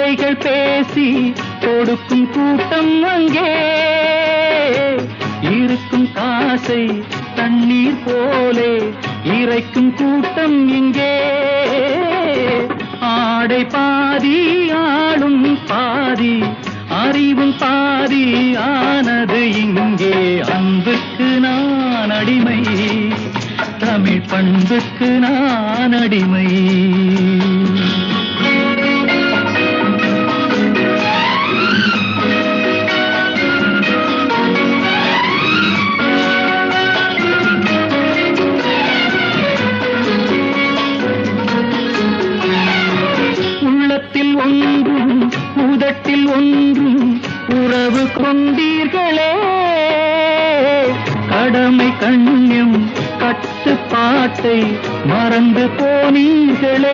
கதைகள் பேசி கொடுக்கும் கூட்டம் அங்கே இருக்கும். காசை தண்ணீர் போலே இறைக்கும் கூட்டம் இங்கே. ஆடை பாதி ஆளும் பாதி அறிவும் பாதி ஆனது இங்கே. அன்புக்கு நான் அடிமை, தமிழ் பண்புக்கு நான் அடிமை. உள்ளத்தில் ஒன்றும் உதட்டில் ஒன்றும் உறவு கொண்டீர்களே. கடமை கண்ணியம் கட்டுப்பாட்டை மறந்து போனீர்களே.